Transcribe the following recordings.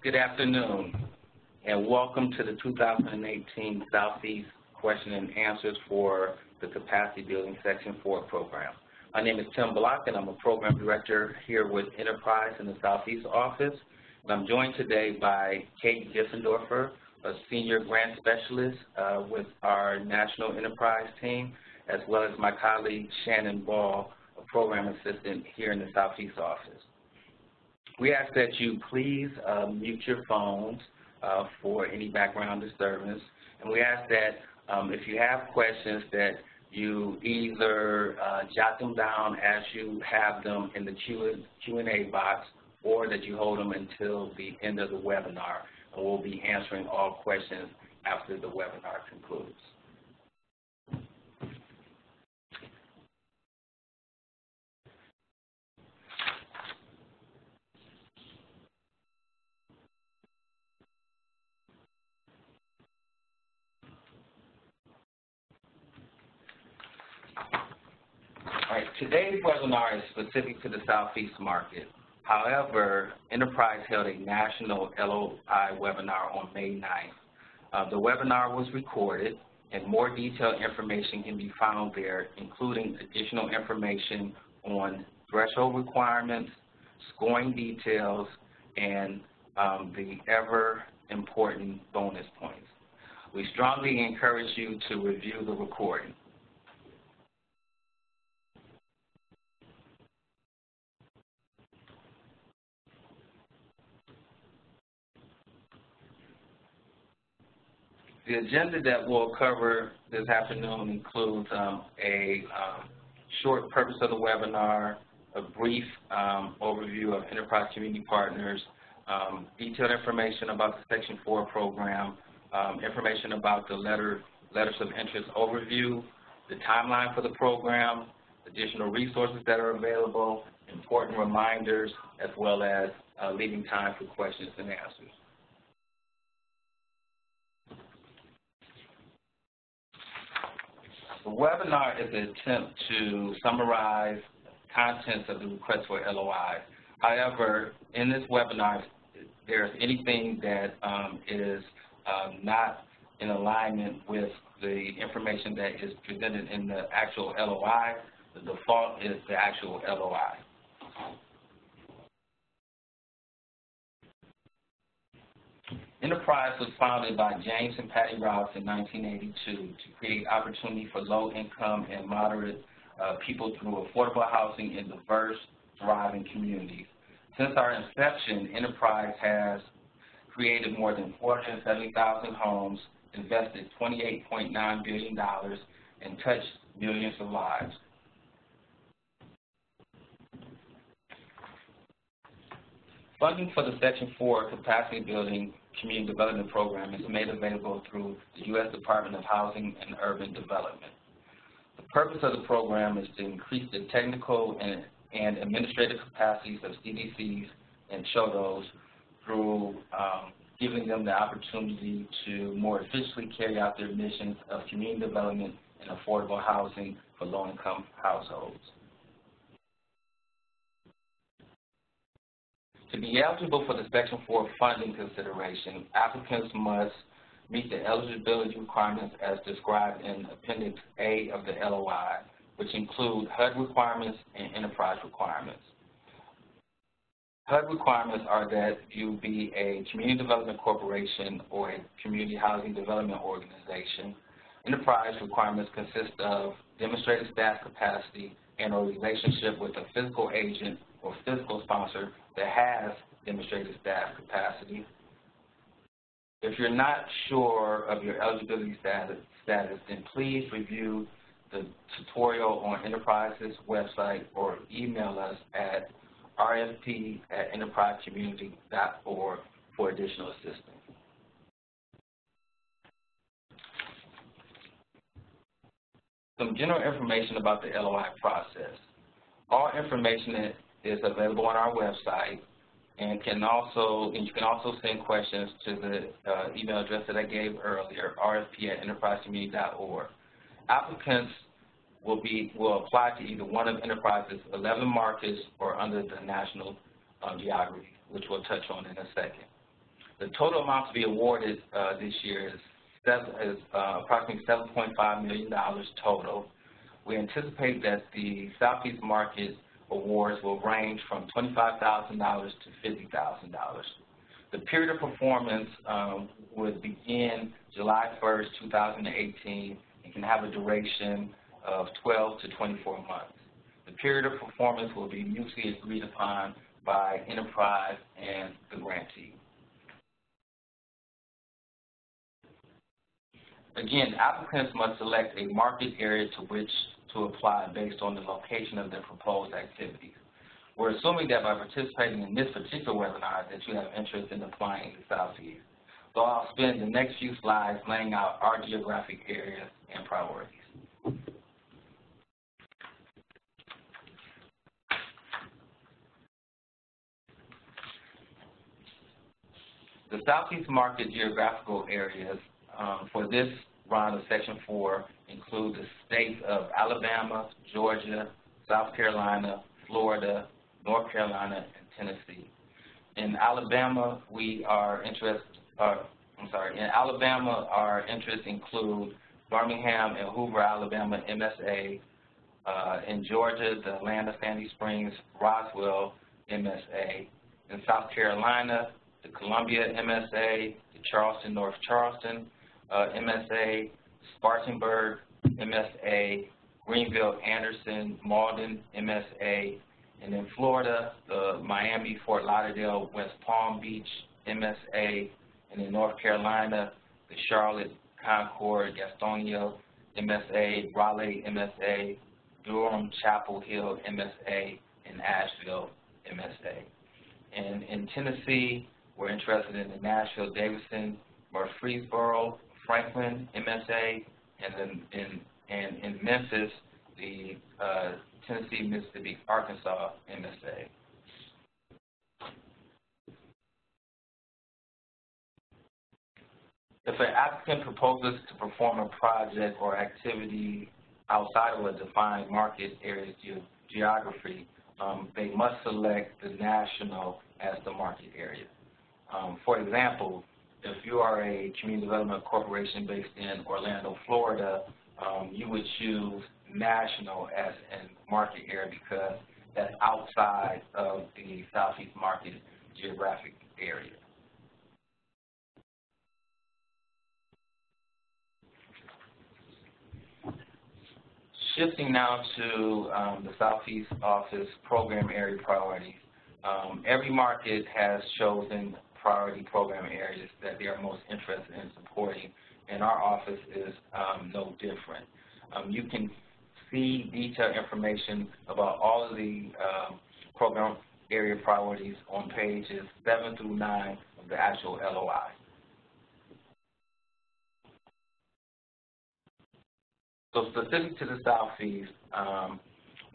Good afternoon, and welcome to the 2018 Southeast Question and Answers for the Capacity Building Section 4 program. My name is Tim Block, and I'm a program director here with Enterprise in the Southeast office. And I'm joined today by Kate Gissendorfer, a senior grant specialist with our National Enterprise team, as well as my colleague Shannon Ball, a program assistant here in the Southeast office. We ask that you please mute your phones for any background disturbance, and we ask that if you have questions that you either jot them down as you have them in the Q&A box, or that you hold them until the end of the webinar, and we'll be answering all questions after the webinar concludes. All right, today's webinar is specific to the Southeast market. However, Enterprise held a national LOI webinar on May 9th. The webinar was recorded, and more detailed information can be found there, including additional information on threshold requirements, scoring details, and the ever-important bonus points. We strongly encourage you to review the recording. The agenda that we'll cover this afternoon includes a short purpose of the webinar, a brief overview of Enterprise Community Partners, detailed information about the Section 4 program, information about the letters of interest overview, the timeline for the program, additional resources that are available, important reminders, as well as leaving time for questions and answers. The webinar is an attempt to summarize contents of the request for LOI. However, in this webinar, if there's anything that is not in alignment with the information that is presented in the actual LOI, the default is the actual LOI. Enterprise was founded by James and Patty Rouse in 1982 to create opportunity for low-income and moderate people through affordable housing in diverse, thriving communities. Since our inception, Enterprise has created more than 470,000 homes, invested $28.9 billion, and touched millions of lives. Funding for the Section 4 Capacity Building Community Development Program is made available through the U.S. Department of Housing and Urban Development. The purpose of the program is to increase the technical and administrative capacities of CDCs and CHODOs through giving them the opportunity to more efficiently carry out their missions of community development and affordable housing for low-income households. To be eligible for the Section 4 funding consideration, applicants must meet the eligibility requirements as described in Appendix A of the LOI, which include HUD requirements and enterprise requirements. HUD requirements are that you be a community development corporation or a community housing development organization. Enterprise requirements consist of demonstrated staff capacity and a relationship with a physical agent or physical sponsor that has demonstrated staff capacity. If you're not sure of your eligibility status, then please review the tutorial on Enterprise's website or email us at rfp@enterprisecommunity.org for additional assistance. Some general information about the LOI process. All information is available on our website, and you can also send questions to the email address that I gave earlier, rfp@enterprisecommunity.org. Applicants will apply to either one of Enterprise's 11 markets or under the national geography, which we'll touch on in a second. The total amount to be awarded this year is approximately $7.5 million total. We anticipate that the Southeast Market awards will range from $25,000 to $50,000. The period of performance would begin July 1st, 2018, and can have a duration of 12 to 24 months. The period of performance will be mutually agreed upon by enterprise and the grantee. Again, applicants must select a market area to which to apply based on the location of their proposed activities. We're assuming that by participating in this particular webinar that you have interest in applying to the Southeast. So I'll spend the next few slides laying out our geographic areas and priorities. The Southeast Market geographical areas for this round of Section 4 include the states of Alabama, Georgia, South Carolina, Florida, North Carolina, and Tennessee. In Alabama, our interests include Birmingham and Hoover, Alabama, MSA. In Georgia, the Atlanta, Sandy Springs, Roswell, MSA. In South Carolina, the Columbia, MSA, the Charleston, North Charleston, MSA, Spartanburg, MSA, Greenville, Anderson, Malden, MSA, and in Florida, the Miami, Fort Lauderdale, West Palm Beach, MSA, and in North Carolina, the Charlotte, Concord, Gastonia, MSA, Raleigh, MSA, Durham, Chapel Hill, MSA, and Asheville, MSA. And in Tennessee, we're interested in the Nashville, Davidson, Murfreesboro, Franklin, MSA, and then in Memphis, the Tennessee, Mississippi, Arkansas, MSA. If an applicant proposes to perform a project or activity outside of a defined market area geography, they must select the national as the market area. For example, if you are a community development corporation based in Orlando, Florida, you would choose national as a market area because that's outside of the Southeast Market geographic area. Shifting now to the Southeast Office program area priorities. Every market has chosen priority program areas that they are most interested in supporting, and our office is no different. You can see detailed information about all of the program area priorities on pages 7 through 9 of the actual LOI. So specific to the Southeast,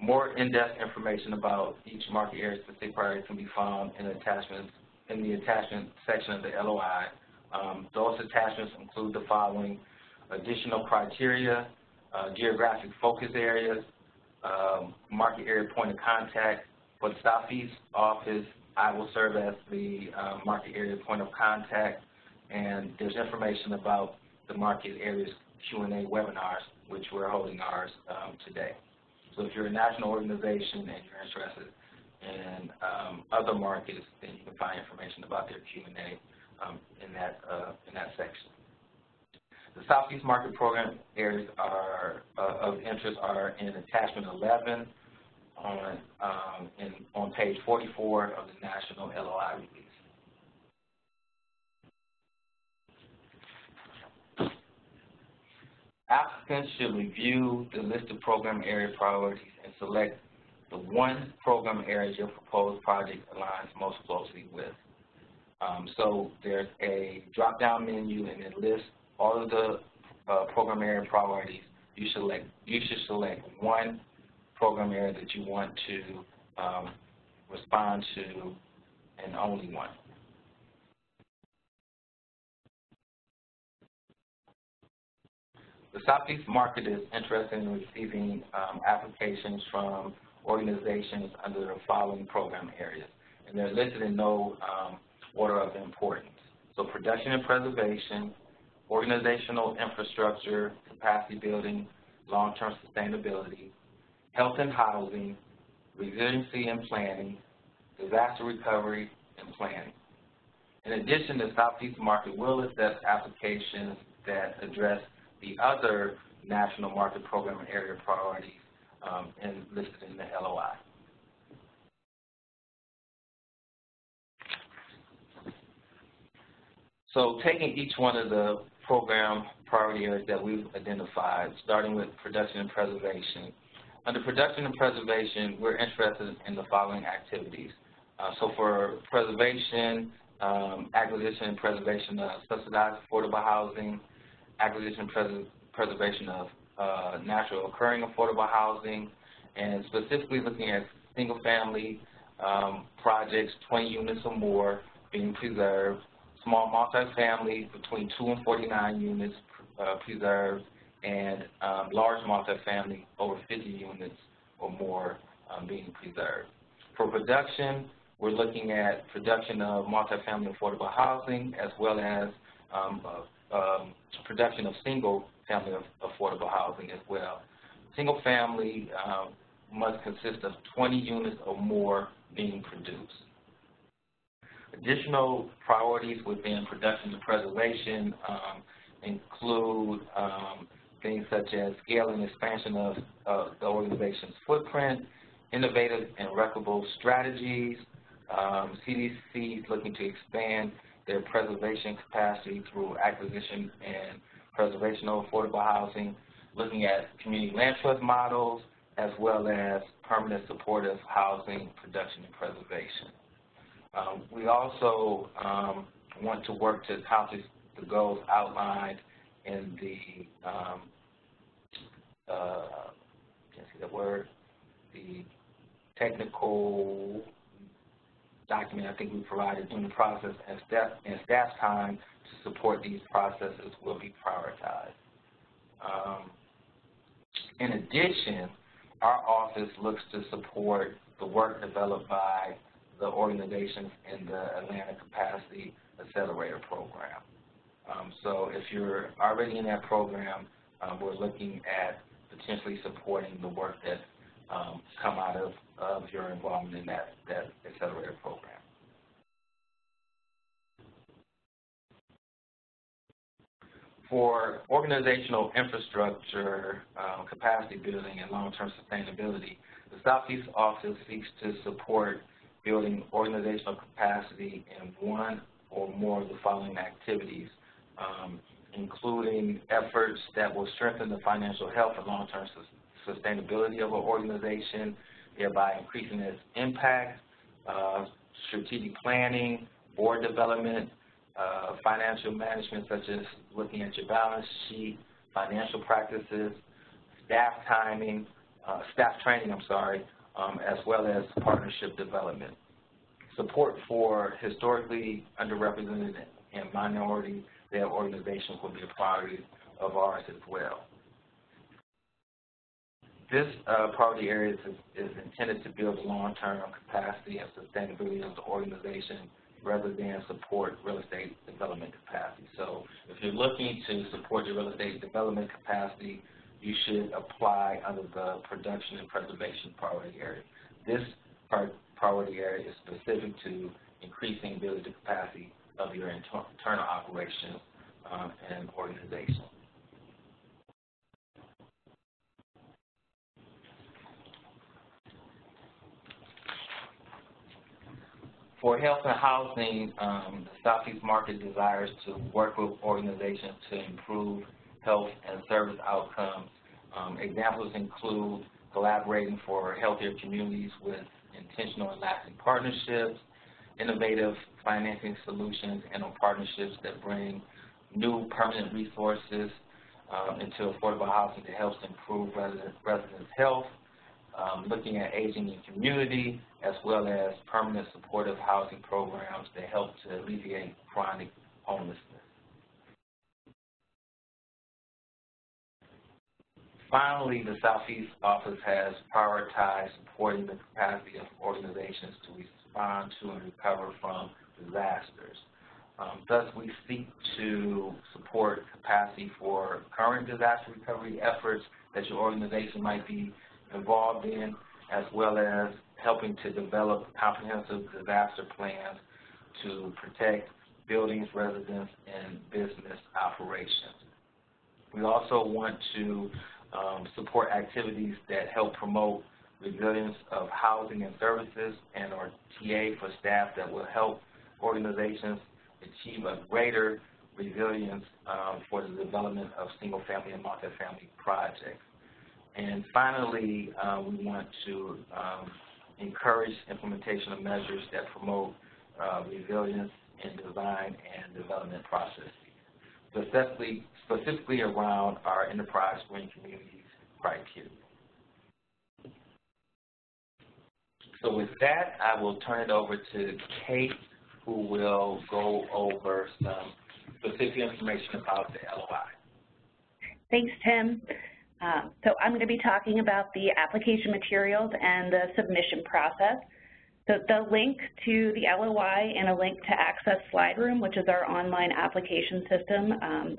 more in-depth information about each market area specific priority can be found in the attachment section of the LOI. Those attachments include the following: additional criteria, geographic focus areas, market area point of contact. For the Southeast office, I will serve as the market area point of contact, and there's information about the market areas Q&A webinars, which we're holding ours today. So if you're a national organization and you're interested in other markets, then you can find information about their Q&A in that section. The Southeast Market Program areas of interest are in attachment 11 on page 44 of the National LOI release. Applicants should review the list of program area priorities and select the one program area your proposed project aligns most closely with. So there's a drop-down menu and it lists all of the program area priorities. You should select one program area that you want to respond to, and only one. The Southeast market is interested in receiving applications from organizations under the following program areas, and they're listed in no order of importance. So production and preservation, organizational infrastructure, capacity building, long-term sustainability, health and housing, resiliency and planning, disaster recovery and planning. In addition, the Southeast market will assess applications that address the other national market program and area priorities listed in the LOI. So taking each one of the program priority areas that we've identified, starting with production and preservation. Under production and preservation, we're interested in the following activities. So for preservation, acquisition and preservation of subsidized affordable housing, acquisition and preservation of natural occurring affordable housing, and specifically looking at single-family projects, 20 units or more being preserved, small multifamily between 2 and 49 units preserved, and large multifamily over 50 units or more being preserved. For production, we're looking at production of multifamily affordable housing as well as production of single-family affordable housing as well. Single-family must consist of 20 units or more being produced. Additional priorities within production and preservation include things such as scale and expansion of the organization's footprint, innovative and replicable strategies, CDCs looking to expand their preservation capacity through acquisition and preservation of affordable housing, looking at community land trust models, as well as permanent supportive housing production and preservation. We also want to work to accomplish the goals outlined in the the technical document I think we provided during the process, and staff time to support these processes will be prioritized. In addition, our office looks to support the work developed by the organizations in the Atlanta Capacity Accelerator Program. So if you're already in that program, we're looking at potentially supporting the work that come out of your involvement in that accelerator program. For organizational infrastructure, capacity building, and long-term sustainability, the Southeast office seeks to support building organizational capacity in one or more of the following activities, including efforts that will strengthen the financial health and long-term sustainability of an organization, thereby increasing its impact, strategic planning, board development, financial management, such as looking at your balance sheet, financial practices, staff training, as well as partnership development. Support for historically underrepresented and minority-led organizations will be a priority of ours as well. This priority area is intended to build long-term capacity and sustainability of the organization rather than support real estate development capacity. So if you're looking to support your real estate development capacity, you should apply under the production and preservation priority area. This priority area is specific to increasing ability capacity of your internal operations and organization. For health and housing, the Southeast market desires to work with organizations to improve health and service outcomes. Examples include collaborating for healthier communities with intentional and lasting partnerships, innovative financing solutions, and on partnerships that bring new permanent resources into affordable housing that helps improve residents' health, looking at aging in community, as well as permanent supportive housing programs that help to alleviate chronic homelessness. Finally, the Southeast office has prioritized supporting the capacity of organizations to respond to and recover from disasters. Thus, we seek to support capacity for current disaster recovery efforts that your organization might be involved in, as well as helping to develop comprehensive disaster plans to protect buildings, residents, and business operations. We also want to support activities that help promote resilience of housing and services and or TA for staff that will help organizations achieve a greater resilience for the development of single-family and multifamily projects. And finally, we want to encourage implementation of measures that promote resilience in design and development processes, specifically around our enterprise green communities criteria. So with that, I will turn it over to Kate, who will go over some specific information about the LOI. Thanks, Tim. So I'm going to be talking about the application materials and the submission process. So the link to the LOI and a link to access SlideRoom, which is our online application system,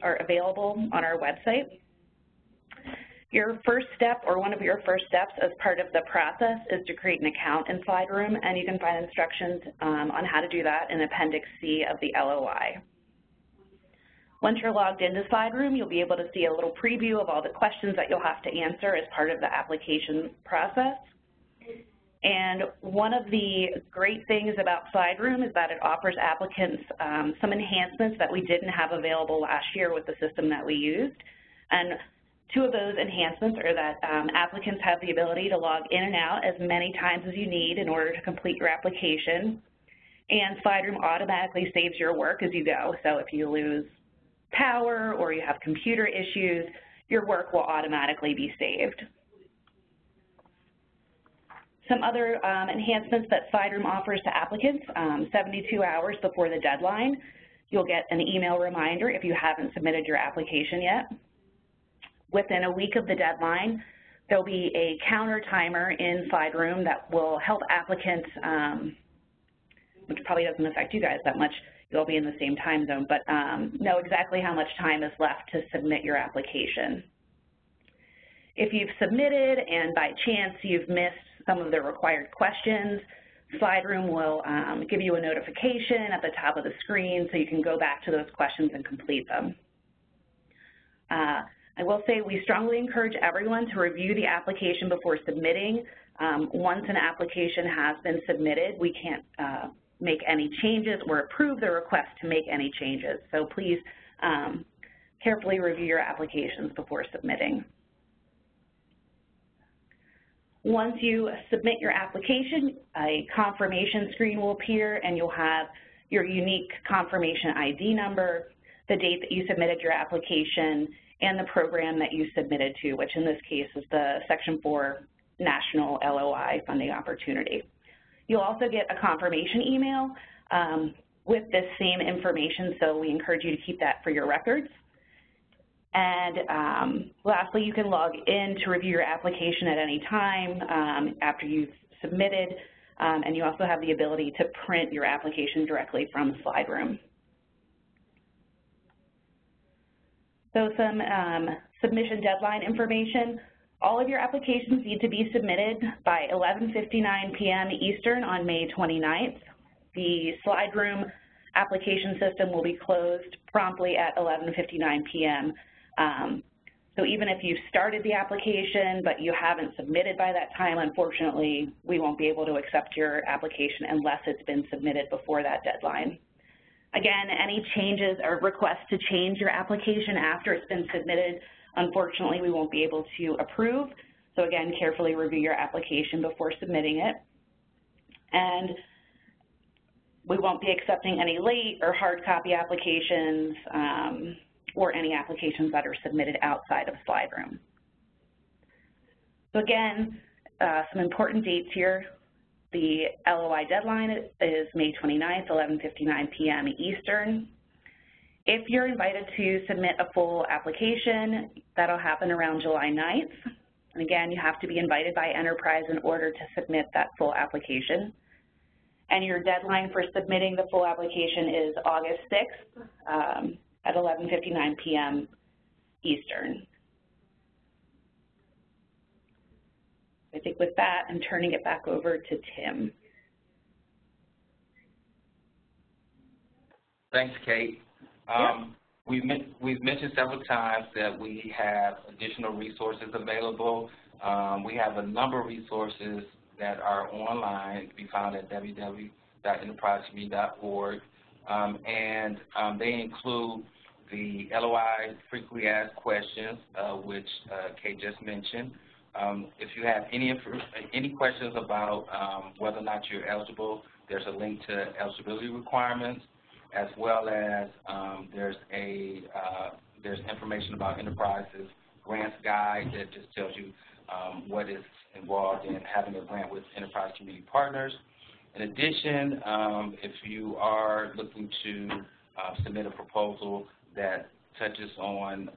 are available on our website. Your first step, or one of your first steps as part of the process, is to create an account in SlideRoom, and you can find instructions on how to do that in Appendix C of the LOI. Once you're logged into SlideRoom, you'll be able to see a little preview of all the questions that you'll have to answer as part of the application process. And one of the great things about SlideRoom is that it offers applicants some enhancements that we didn't have available last year with the system that we used. And two of those enhancements are that applicants have the ability to log in and out as many times as you need in order to complete your application. And SlideRoom automatically saves your work as you go. So if you lose power or you have computer issues, your work will automatically be saved. Some other enhancements that SlideRoom offers to applicants, 72 hours before the deadline, you'll get an email reminder if you haven't submitted your application yet. Within a week of the deadline, there'll be a counter timer in SlideRoom that will help applicants, which probably doesn't affect you guys that much, you'll be in the same time zone, but know exactly how much time is left to submit your application. If you've submitted and by chance you've missed some of the required questions, SlideRoom will give you a notification at the top of the screen so you can go back to those questions and complete them. I will say we strongly encourage everyone to review the application before submitting. Once an application has been submitted, we can't make any changes or approve the request to make any changes. So please carefully review your applications before submitting. Once you submit your application, a confirmation screen will appear and you'll have your unique confirmation ID number, the date that you submitted your application, and the program that you submitted to, which in this case is the Section 4 National LOI Funding Opportunity. You'll also get a confirmation email with this same information, so we encourage you to keep that for your records. And lastly, you can log in to review your application at any time after you've submitted, and you also have the ability to print your application directly from SlideRoom. So some submission deadline information. All of your applications need to be submitted by 11:59 p.m. Eastern on May 29th. The SlideRoom application system will be closed promptly at 11:59 p.m. So even if you've started the application but you haven't submitted by that time, unfortunately, we won't be able to accept your application unless it's been submitted before that deadline. Again, any changes or requests to change your application after it's been submitted, unfortunately, we won't be able to approve. So again, carefully review your application before submitting it. And we won't be accepting any late or hard copy applications or any applications that are submitted outside of SlideRoom. So again, some important dates here. The LOI deadline is May 29th, 11:59 p.m. Eastern. If you're invited to submit a full application, that'll happen around July 9th. And again, you have to be invited by Enterprise in order to submit that full application. and your deadline for submitting the full application is August 6th at 11:59 p.m. Eastern. I think with that, I'm turning it back over to Tim. Thanks, Kate. We've mentioned several times that we have additional resources available. We have a number of resources that are online. It can be found at www.enterprisecommunity.org, and they include the LOI frequently asked questions, which Kate just mentioned. If you have any questions about whether or not you're eligible, there's a link to eligibility requirements, as well as there's information about Enterprise's grants guide that just tells you what is involved in having a grant with Enterprise Community Partners. In addition, if you are looking to submit a proposal that touches on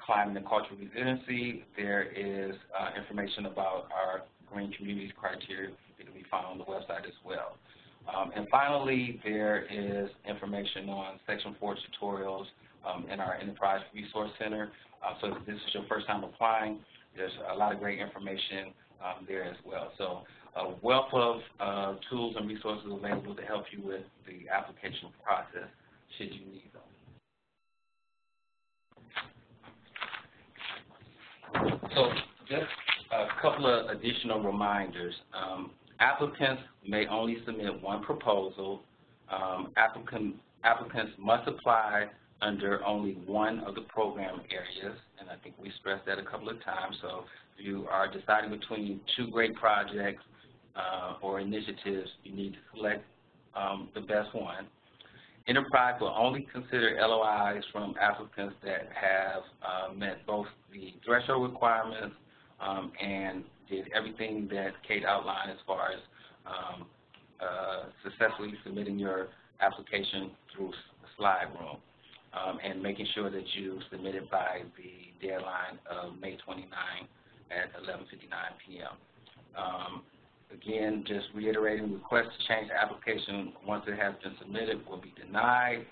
climate and cultural resiliency, there is information about our green communities criteria that can be found on the website as well. And finally, there is information on Section 4 tutorials in our Enterprise Resource Center. So if this is your first time applying, there's a lot of great information there as well. So a wealth of tools and resources available to help you with the application process should you need them. So just a couple of additional reminders. Applicants may only submit one proposal. Applicants must apply under only one of the program areas, and I think we stressed that a couple of times. So if you are deciding between two great projects or initiatives, you need to select the best one. Enterprise will only consider LOIs from applicants that have met both the threshold requirements and did everything that Kate outlined as far as successfully submitting your application through Slide Room and making sure that you submit it by the deadline of May 29 at 11:59 p.m. Again, just reiterating, requests to change the application once it has been submitted will be denied.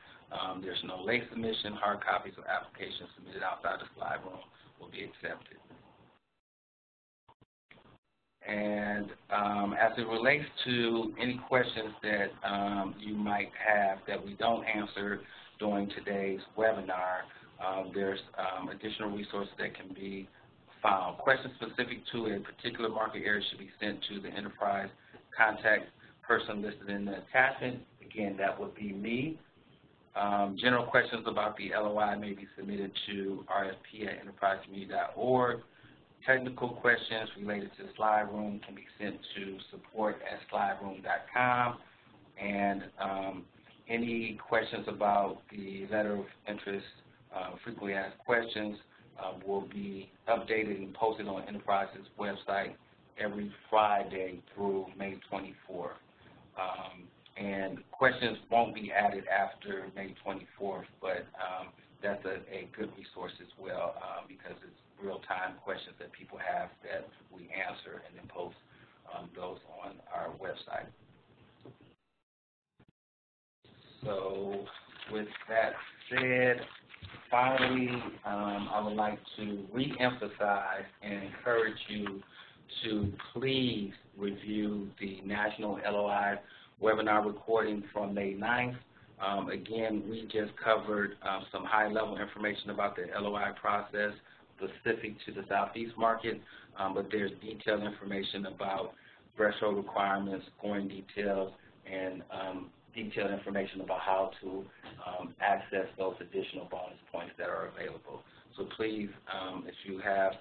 There's no late submission. Hard copies of applications submitted outside the Slide Room will be accepted. And as it relates to any questions that you might have that we don't answer during today's webinar, there's additional resources that can be found. Questions specific to a particular market area should be sent to the Enterprise contact person listed in the attachment. Again, that would be me. General questions about the LOI may be submitted to rsp@enterprisecommunity.org. Technical questions related to the Slide Room can be sent to support@slideroom.com. And any questions about the letter of interest, frequently asked questions, will be updated and posted on Enterprise's website every Friday through May 24th. And questions won't be added after May 24th, but that's a good resource as well because it's real-time questions that people have that we answer and then post those on our website. So with that said, finally, I would like to re-emphasize and encourage you to please review the National LOI Webinar recording from May 9th. Again, we just covered some high-level information about the LOI process specific to the Southeast market, but there's detailed information about threshold requirements, scoring details, and detailed information about how to access those additional bonus points that are available. So please, if you have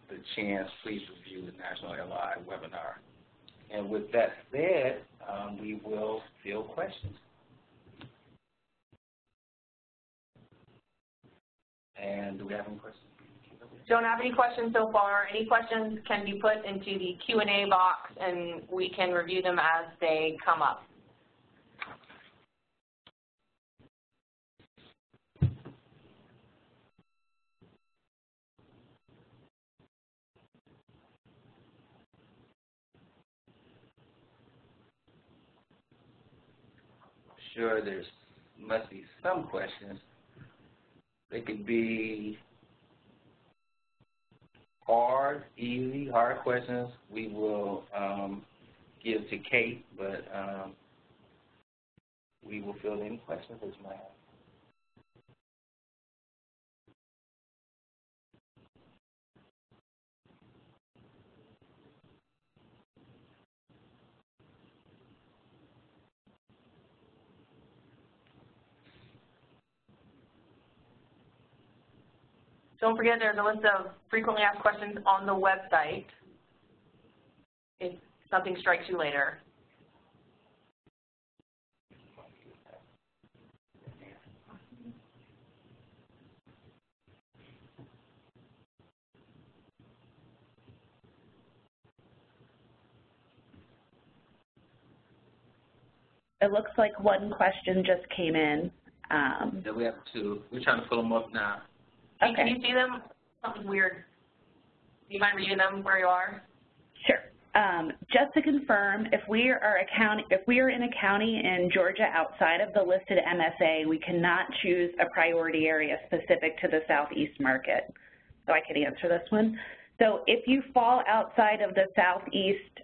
the chance, please review the National LOI Webinar. And with that said, we will field questions. And do we have any questions? Don't have any questions so far. Any questions can be put into the Q&A box, and we can review them as they come up. sure must be some questions. They could be hard, easy, hard questions. We will give to Kate, but we will fill any questions that you might have. Don't forget there's a list of frequently asked questions on the website if something strikes you later. It looks like one question just came in. Yeah, we have two. We're trying to pull them up now. Okay. Can you see them? Something weird. Do you mind reading them where you are? Sure. Just to confirm, if we are in a county in Georgia outside of the listed MSA, we cannot choose a priority area specific to the Southeast market. So I could answer this one. So if you fall outside of the Southeast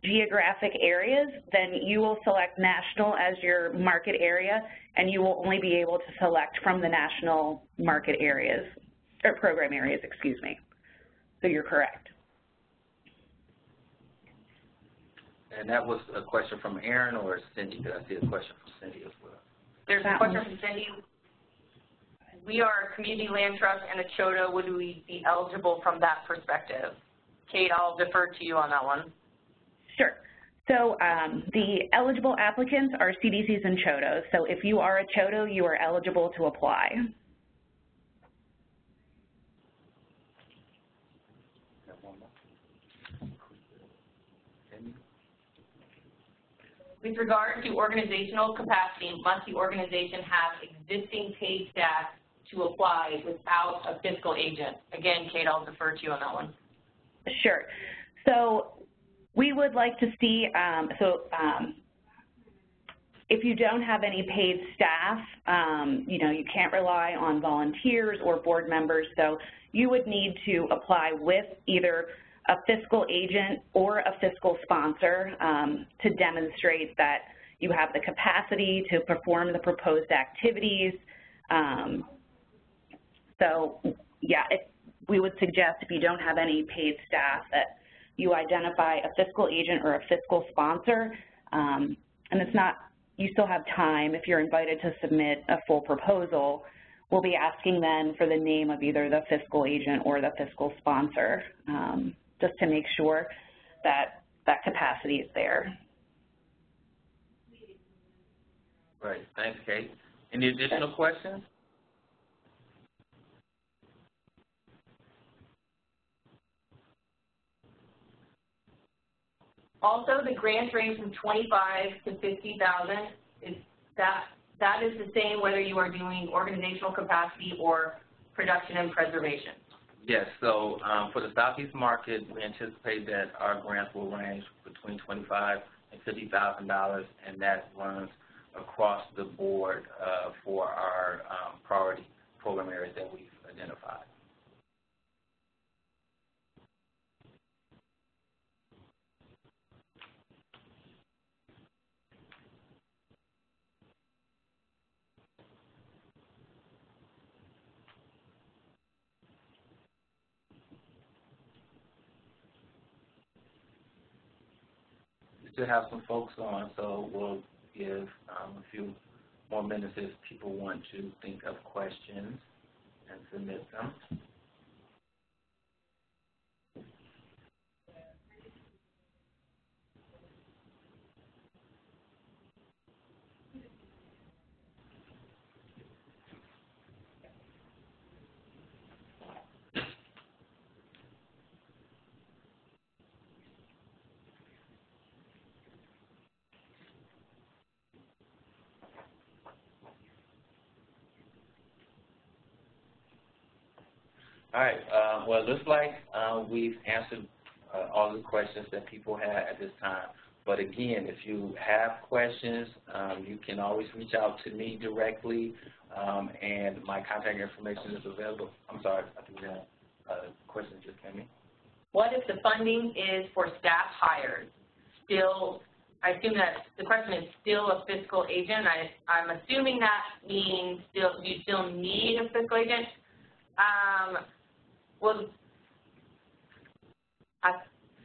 geographic areas, then you will select national as your market area, and you will only be able to select from the national market areas, or program areas, excuse me. So you're correct. And that was a question from Aaron or Cindy? Did I see a question from Cindy as well? There's a question from Cindy. We are a community land trust and a CHOTA. Would we be eligible from that perspective? Kate, I'll defer to you on that one. Sure. So the eligible applicants are CDCs and CHOTAs. So if you are a CHOTA, you are eligible to apply. With regard to organizational capacity, must the organization have existing paid staff to apply without a fiscal agent? Again, Kate, I'll defer to you on that one. Sure. So we would like to see, if you don't have any paid staff, you can't rely on volunteers or board members, so you would need to apply with either a fiscal agent or a fiscal sponsor to demonstrate that you have the capacity to perform the proposed activities. We would suggest if you don't have any paid staff that you identify a fiscal agent or a fiscal sponsor, and it's not, you still have time. If you're invited to submit a full proposal, we'll be asking then for the name of either the fiscal agent or the fiscal sponsor, just to make sure that that capacity is there. Great, thanks, Kate. Any additional questions? Also, the grants range from $25,000 to $50,000. That is the same whether you are doing organizational capacity or production and preservation. Yes, so for the Southeast market, we anticipate that our grants will range between $25,000 and $50,000, and that runs across the board for our priority program areas that we've identified. To have some folks on, so we'll give a few more minutes if people want to think of questions and submit them. All right, well, it looks like we've answered all the questions that people had at this time. But again, if you have questions, you can always reach out to me directly, and my contact information is available. I'm sorry, I think we have a question that just came in. What if the funding is for staff hires? Still, I assume that the question is still a fiscal agent. I'm assuming that means you still need a fiscal agent.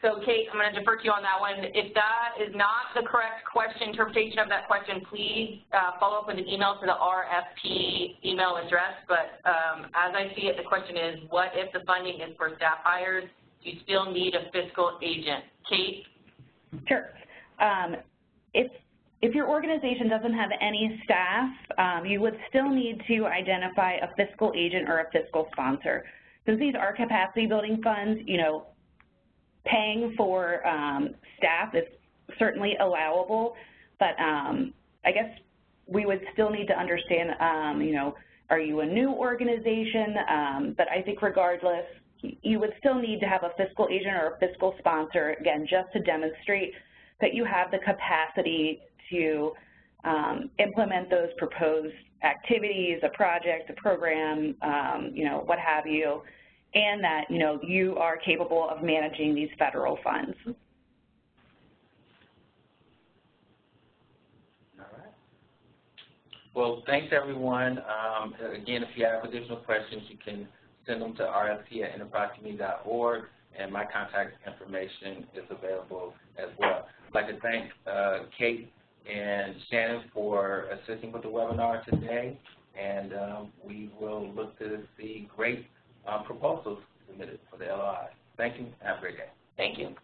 So Kate, I'm going to defer to you on that one. If that is not the correct interpretation of that question, please follow up with an email to the RFP email address. But as I see it, the question is, what if the funding is for staff hires? Do you still need a fiscal agent? Kate? Sure. If your organization doesn't have any staff, you would still need to identify a fiscal agent or a fiscal sponsor. Since these are capacity building funds, you know, paying for staff is certainly allowable, but I guess we would still need to understand, you know, are you a new organization? But I think regardless, you would still need to have a fiscal agent or a fiscal sponsor, again, just to demonstrate that you have the capacity to implement those proposed activities, a project, a program, you know, what have you, and that, you know, you are capable of managing these federal funds. All right. Well, thanks, everyone. Again, if you have additional questions, you can send them to rfp@enterprisecommunity.org, and my contact information is available as well. I'd like to thank Kate and Shannon for assisting with the webinar today, and we will look to see great proposals submitted for the LOI. Thank you. Have a great day. Thank you.